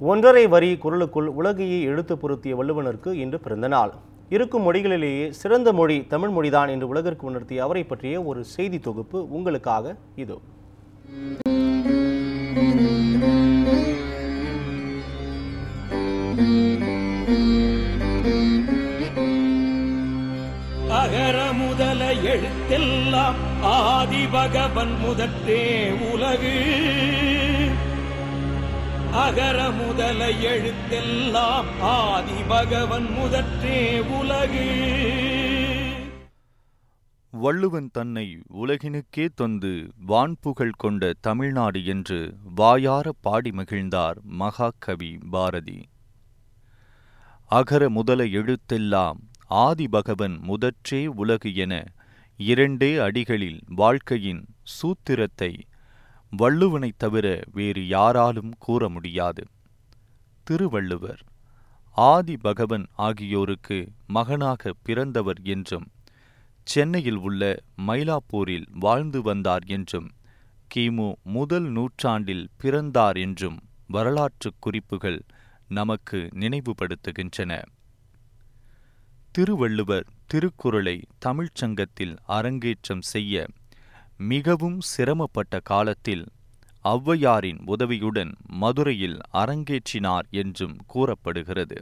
ஒன்றரை வரி குரலுக்குள் உலகையே எழுத்து பொருத்திய வள்ளுவனுக்கு இன்று பிறந்த நாள். இருக்கும் மொழிகளிலேயே சிறந்த மொழி தமிழ் மொழிதான் என்று உலகிற்கு உணர்த்திய அவரை பற்றிய ஒரு செய்தி தொகுப்பு உங்களுக்காக இதோ. அகர முதல எழுத்தெல்லாம் ஆதி பகவன் முதற்றே உலகு. அகர முதல எழுத்தெல்லாம் ஆதி பகவன் முதற்றே உலகு. வள்ளுவன் தன்னை உலகினுக்கே தொந்து வான்புகழ் கொண்ட தமிழ்நாடு என்று வாயார பாடி மகிழ்ந்தார் மகாகவி பாரதி. அகர முதல எழுத்தெல்லாம் ஆதிபகவன் முதற்றே உலகு என இரண்டே அடிகளில் வாழ்க்கையின் சூத்திரத்தை வள்ளுவனைத் தவிர வேறு யாராலும் கூற முடியாது. திருவள்ளுவர் ஆதிபகவன் ஆகியோருக்கு மகனாக பிறந்தவர் என்றும், சென்னையில் உள்ள மயிலாப்பூரில் வாழ்ந்து வந்தார் என்றும், கிமு முதல் நூற்றாண்டில் பிறந்தார் என்றும் வரலாற்றுக் குறிப்புகள் நமக்கு நினைவுபடுத்துகின்றன. திருவள்ளுவர் திருக்குறளை தமிழ்ச்சங்கத்தில் அரங்கேற்றம் செய்ய மிகவும் சிரமப்பட்ட காலத்தில் ஔவையாரின் உதவியுடன் மதுரையில் அரங்கேற்றினார் என்றும் கூறப்படுகிறது.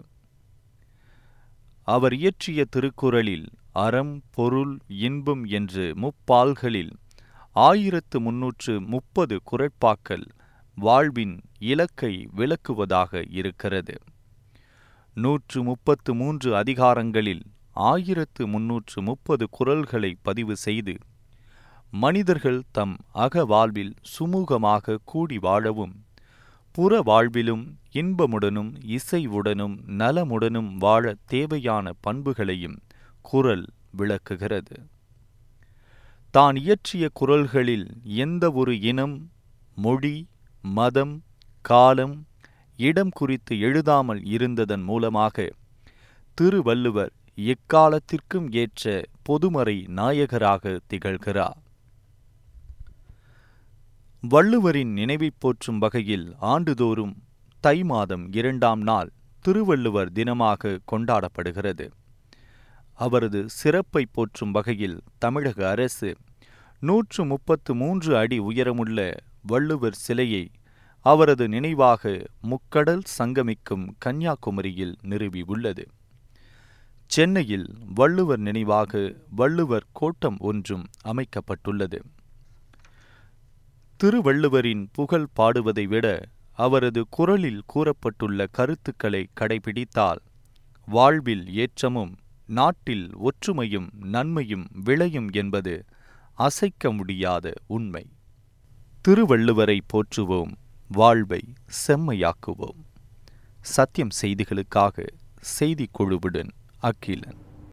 அவர் இயற்றிய திருக்குறளில் அறம், பொருள், இன்பம் என்று முப்பால்களில் 1330 குறட்பாக்கள் வாழ்வின் இலக்கை விளக்குவதாக இருக்கிறது. 133 அதிகாரங்களில் 1330 குறள்களை பதிவு செய்து மனிதர்கள் தம் அக வாழ்வில் சுமூகமாக கூடி வாழவும், புற வாழ்விலும் இன்பமுடனும் இசைவுடனும் நலமுடனும் வாழ தேவையான பண்புகளையும் குறள் விளக்குகிறது. தான் இயற்றிய குறள்களில் எந்த ஒரு இனம், மொழி, மதம், காலம், இடம் குறித்து எழுதாமல் இருந்ததன் மூலமாக திருவள்ளுவர் எக்காலத்திற்கும் ஏற்ற பொதுமறை நாயகராக திகழ்கிறார். வள்ளுவரின் நினைவைப் போற்றும் வகையில் ஆண்டுதோறும் தை மாதம் 2ஆம் நாள் திருவள்ளுவர் தினமாக கொண்டாடப்படுகிறது. அவரது சிறப்பை போற்றும் வகையில் தமிழக அரசு 133 அடி உயரமுள்ள வள்ளுவர் சிலையை அவரது நினைவாக முக்கடல் சங்கமிக்கும் கன்னியாகுமரியில் நிறுவியுள்ளது. சென்னையில் வள்ளுவர் நினைவாக வள்ளுவர் கோட்டம் ஒன்றும் அமைக்கப்பட்டுள்ளது. திருவள்ளுவரின் புகழ் பாடுவதை விட அவரது குறளில் கூறப்பட்டுள்ள கருத்துக்களை கடைபிடித்தால் வாழ்வில் ஏற்றமும் நாட்டில் ஒற்றுமையும் நன்மையும் விளையும் என்பது அசைக்க முடியாத உண்மை. திருவள்ளுவரை போற்றுவோம், வாழ்வை செம்மையாக்குவோம். சத்தியம் செய்திகளுக்காக செய்திக்குழுவுடன் அகிலன்.